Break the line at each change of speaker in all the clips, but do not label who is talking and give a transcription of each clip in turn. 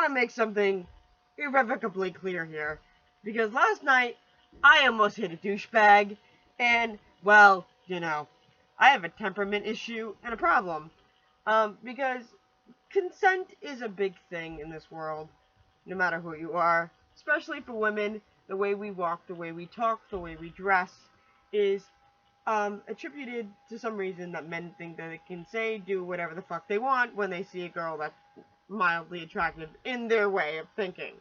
want to make something irrevocably clear here. Because last night, I almost hit a douchebag. And, well, I have a temperament issue and a problem. Because consent is a big thing in this world, no matter who you are. Especially for women, the way we walk, the way we talk, the way we dress is attributed to some reason that men think that they can say, do whatever the fuck they want when they see a girl that's mildly attractive in their way of thinking.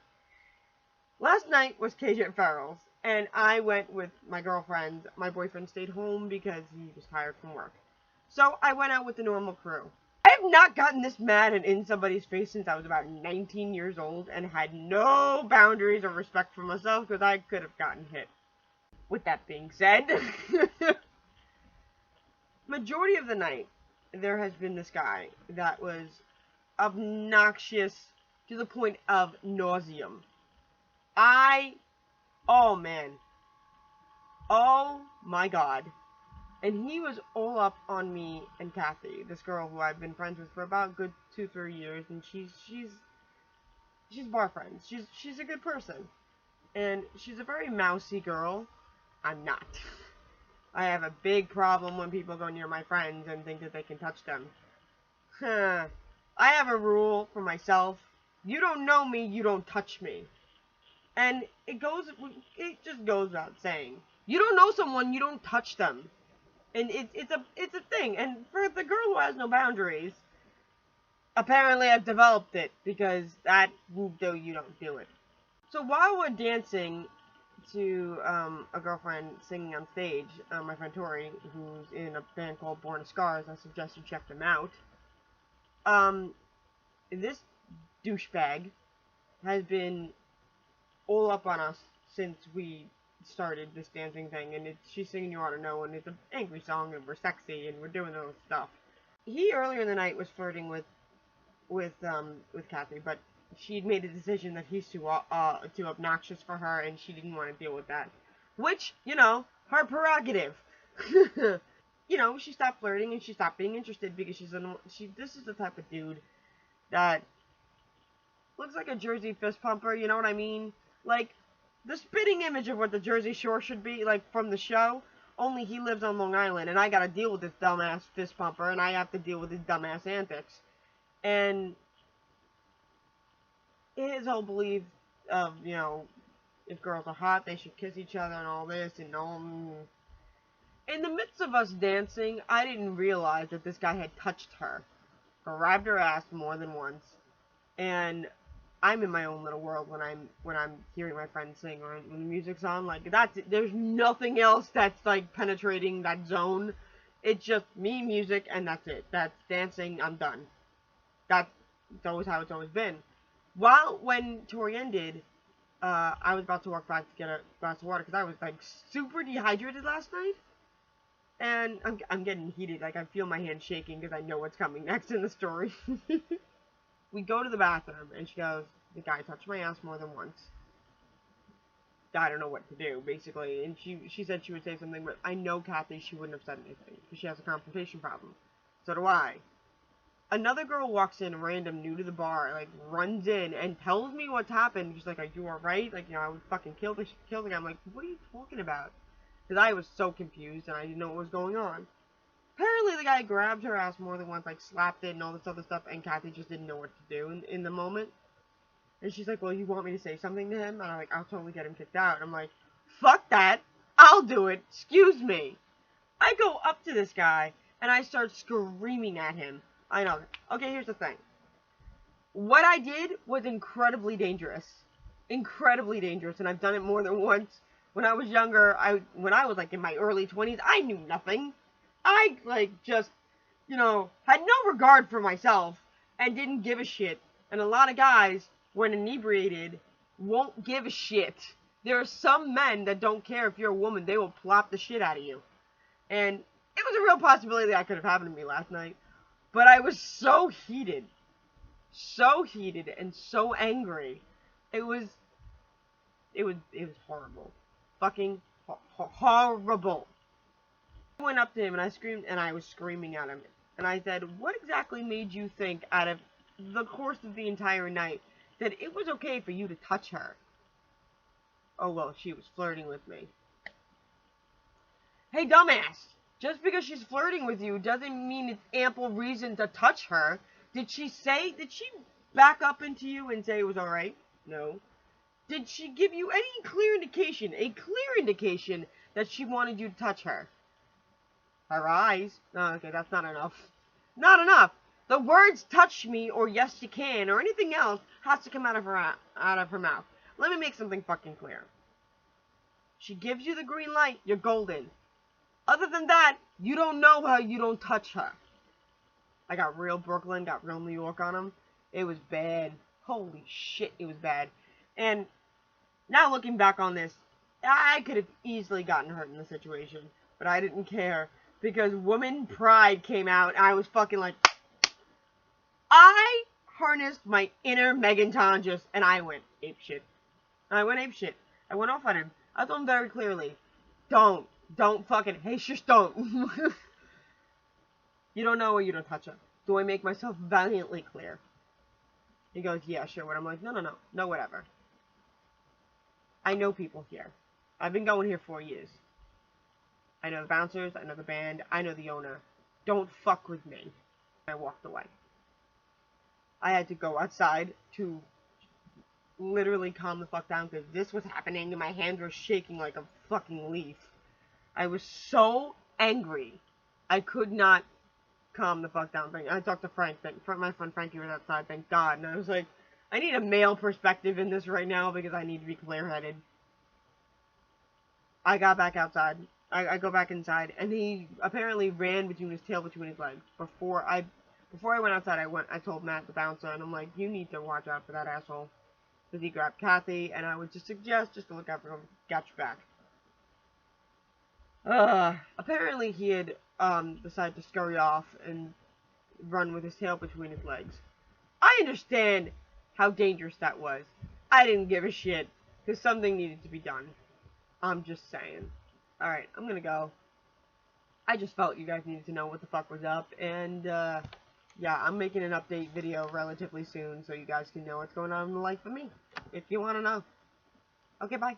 Last night was KJ Farrell's, and I went with my girlfriend. My boyfriend stayed home because he was tired from work. So I went out with the normal crew. I have not gotten this mad and in somebody's face since I was about 19 years old and had no boundaries or respect for myself because I could have gotten hit. With that being said, majority of the night, there has been this guy that was obnoxious to the point of nauseum. Oh man. Oh my god. And he was all up on me and Kathy, this girl who I've been friends with for about a good 2-3 years, and she's bar friends. She's a good person. And she's a very mousy girl. I'm not. I have a big problem when people go near my friends and think that they can touch them. I have a rule for myself. You don't know me, you don't touch me. And it just goes without saying. You don't know someone, you don't touch them. And it's a thing. And for the girl who has no boundaries, apparently I've developed it, because though you don't do it. So while we're dancing to a girlfriend singing on stage, my friend Tori, who's in a band called Born of Scars, I suggest you check them out. This douchebag has been all up on us since we started this dancing thing, and she's singing You Ought to Know, and it's an angry song, and we're sexy, and we're doing all this stuff. He earlier in the night was flirting with Kathy, but she'd made a decision that he's too obnoxious for her, and she didn't want to deal with that. Which, her prerogative. She stopped flirting and she stopped being interested because this is the type of dude that looks like a Jersey fist pumper, you know what I mean? Like, the spitting image of what the Jersey Shore should be, like, from the show, only he lives on Long Island, and I gotta deal with this dumbass fist pumper, and I have to deal with his dumbass antics. And his whole belief of, if girls are hot, they should kiss each other and all this, and all. In the midst of us dancing, I didn't realize that this guy had touched her, grabbed her ass more than once, and I'm in my own little world when I'm hearing my friends sing or when the music's on. Like, there's nothing else that's like penetrating that zone. It's just me, music, and that's it. That's dancing. I'm done. That's always how it's always been. When Tori ended, I was about to walk back to get a glass of water because I was like super dehydrated last night, and I'm getting heated. Like, I feel my hand shaking because I know what's coming next in the story. We go to the bathroom, and she goes, the guy touched my ass more than once. I don't know what to do, basically. And she said she would say something, but I know Kathy, she wouldn't have said anything, because she has a confrontation problem. So do I. Another girl walks in, random, new to the bar, like, runs in, and tells me what's happened. She's like, are you alright? Like, I would fucking kill the guy. I'm like, what are you talking about? Because I was so confused, and I didn't know what was going on. Apparently the guy grabbed her ass more than once, like slapped it and all this other stuff, and Kathy just didn't know what to do in the moment. And she's like, well, you want me to say something to him? And I'm like, I'll totally get him kicked out. And I'm like, fuck that. I'll do it. Excuse me. I go up to this guy, and I start screaming at him. I know. Okay, here's the thing. What I did was incredibly dangerous. Incredibly dangerous, and I've done it more than once. When I was younger, when I was like in my early 20s, I knew nothing. I, just, had no regard for myself and didn't give a shit. And a lot of guys, when inebriated, won't give a shit. There are some men that don't care if you're a woman. They will plop the shit out of you. And it was a real possibility that could have happened to me last night. But I was so heated. So heated and so angry. It was horrible. Fucking horrible. I went up to him and I screamed, and I was screaming at him. And I said, what exactly made you think, out of the course of the entire night, that it was okay for you to touch her. Oh, well, she was flirting with me. Hey, dumbass! Just because she's flirting with you doesn't mean it's ample reason to touch her. Did she back up into you and say it was alright? No. Did she give you any clear indication that she wanted you to touch her? Her eyes? Oh, okay, that's not enough. Not enough! The words touch me or yes you can or anything else has to come out of her mouth. Let me make something fucking clear. She gives you the green light, you're golden. Other than that, you don't know her, you don't touch her. I got real Brooklyn, got real New York on them. It was bad. Holy shit, it was bad. And now looking back on this, I could have easily gotten hurt in the situation. But I didn't care. Because woman pride came out, and I was fucking like... I harnessed my inner Megan Tonjes, and I went apeshit. I went off on him. I told him very clearly, don't fucking, hey, shush, don't. You don't know or you don't touch her. Do I make myself valiantly clear? He goes, yeah, sure. But I'm like, no, whatever. I know people here. I've been going here 4 years. I know the bouncers, I know the band, I know the owner. Don't fuck with me. I walked away. I had to go outside to literally calm the fuck down because this was happening and my hands were shaking like a fucking leaf. I was so angry. I could not calm the fuck down. I talked to Frank. My friend Frankie was outside, thank God. And I was like, I need a male perspective in this right now because I need to be clear-headed. I got back outside. I go back inside, and he apparently ran between his tail between his legs. Before I went outside, I told Matt, the bouncer, and I'm like, you need to watch out for that asshole. Because he grabbed Kathy, and I would just suggest just to look out for him. Got your back. Apparently he had decided to scurry off and run with his tail between his legs. I understand how dangerous that was. I didn't give a shit, because something needed to be done. I'm just saying. Alright, I'm gonna go. I just felt you guys needed to know what the fuck was up, and, yeah, I'm making an update video relatively soon, so you guys can know what's going on in the life of me, if you want to know. Okay, bye.